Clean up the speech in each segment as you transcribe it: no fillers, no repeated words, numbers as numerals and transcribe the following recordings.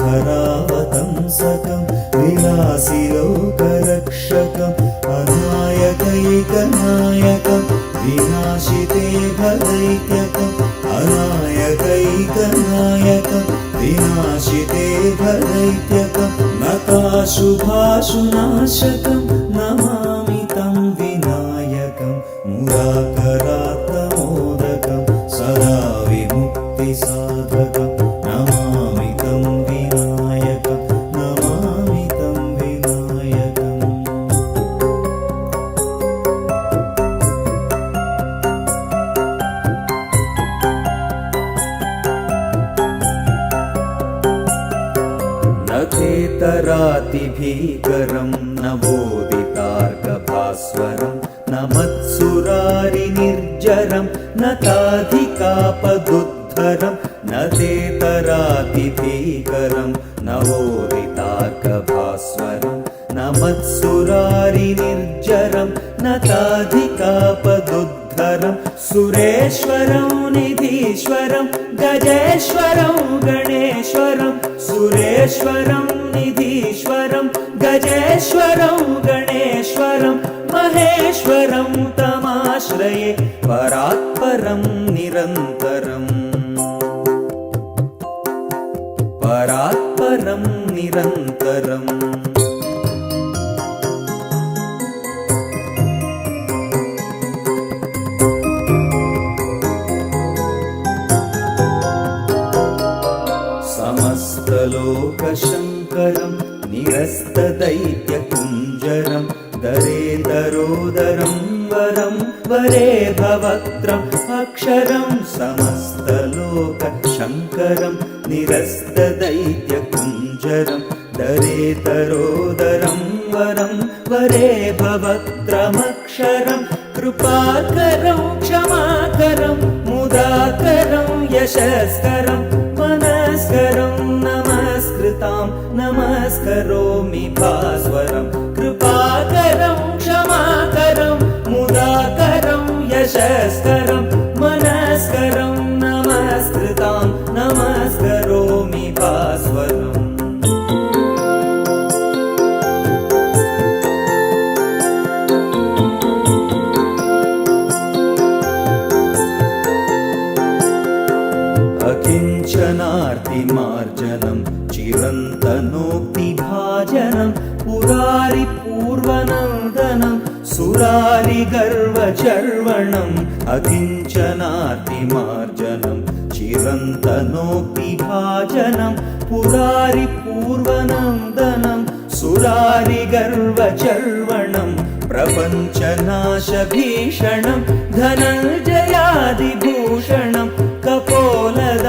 धरावतंसकं विलासिलोकरक्षकम् अनायकैकनायकं विनाशिते भदैत्यकम् अनायकैकनायकं विनाशिते भदैत्यकं नताशुभाशुनाशकं नमामि तं विनायकं मुराकरात्तमोदकं सदा विमुक्तिसाधकं नमामि तं विनायकं नमामि तं विनायकम् न तेतरातिभीकरं न बोधितार्कभास्वरं न मत्सुरारिनिर्जरं न ताधिकापदुद्धरं न तेतरातिभीकरं न बोधितार्कभास्वरं न मत्सुरारिनिर्जरं न ताधिकापदुद्धरं सुरेश्वरं निधीश्वरं गजेश्वरं गणेश्वरं सुरेश्वरं निधीश्वरं गजेश्वरं गणेश्वरं महेश्वरं तमाश्रये परात्परं निरन्तरम् परात्परं निरन्तरम् समस्तलोकशङ्करं निरस्तदैत्यकुञ्जरं दरेदरोदरं वरं वरे भवक्त्रम् अक्षरं समस्तलोकशङ्करं निरस्तदैत्यकुञ्जरं दरेदरोदरं वरं वरे भवक्त्रमक्षरं कृपाकरं क्षमाकरं मुदाकरं यशस्करं मनस्करं नमस्कृतां नमस्करोमि भास्वरं कृपाकरं क्षमाकरं मुदाकरं यशस्करं मनस्करं नमस्कृतां नमस्करोमि भास्वरम् अकिञ्चनार्तिमार्जनं चिरन्तनोक्तिभाजनं पुरारिपूर्वनन्दनं सुरारिगर्वचर्वणम् अकिञ्चनार्तिमार्जनं चिरन्तनोक्तिभाजनं पुरारिपूर्वनन्दनं सुरारिगर्वचर्वणं प्रपञ्चनाशभीषणं धनञ्जयादिभूषणं कपोलदानवारणं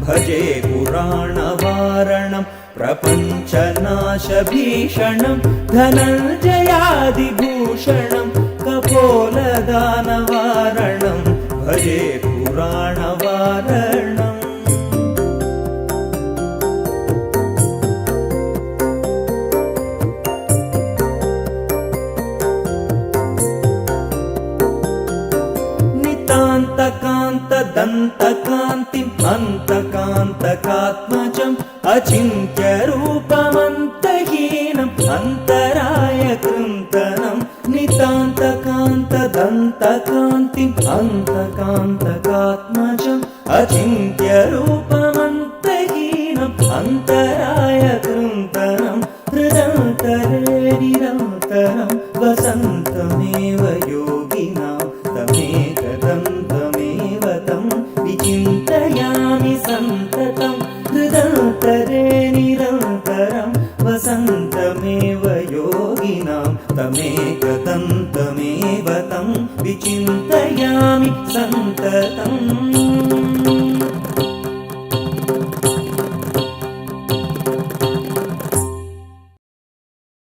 भजे पुराणवारणं प्रपञ्चनाशभीषणं धनञ्जयादिभूषणं कपोलदानवारणं भजे पुराणवारणम् दन्तकान्तिम् अन्तकान्तकात्मजम् अचिन्त्यरूपमन्तहीनम् अन्तरायकृन्तनम् नितान्तकान्तदन्तकान्तिम् अन्तकान्तकात्मजम् अचिन्त्यरूपमन्तहीनम् अन्तरायकृन्तनम् हृदन्तरे निरन्तरं वसन्तमेव योगिनां तमेकदन्तमेव तं विचिन्तयामि सन्ततं हृदन्तरे निरन्तरं वसन्तमेव योगिनां तमेकदन्तमेव तं विचिन्तयामि सन्ततम्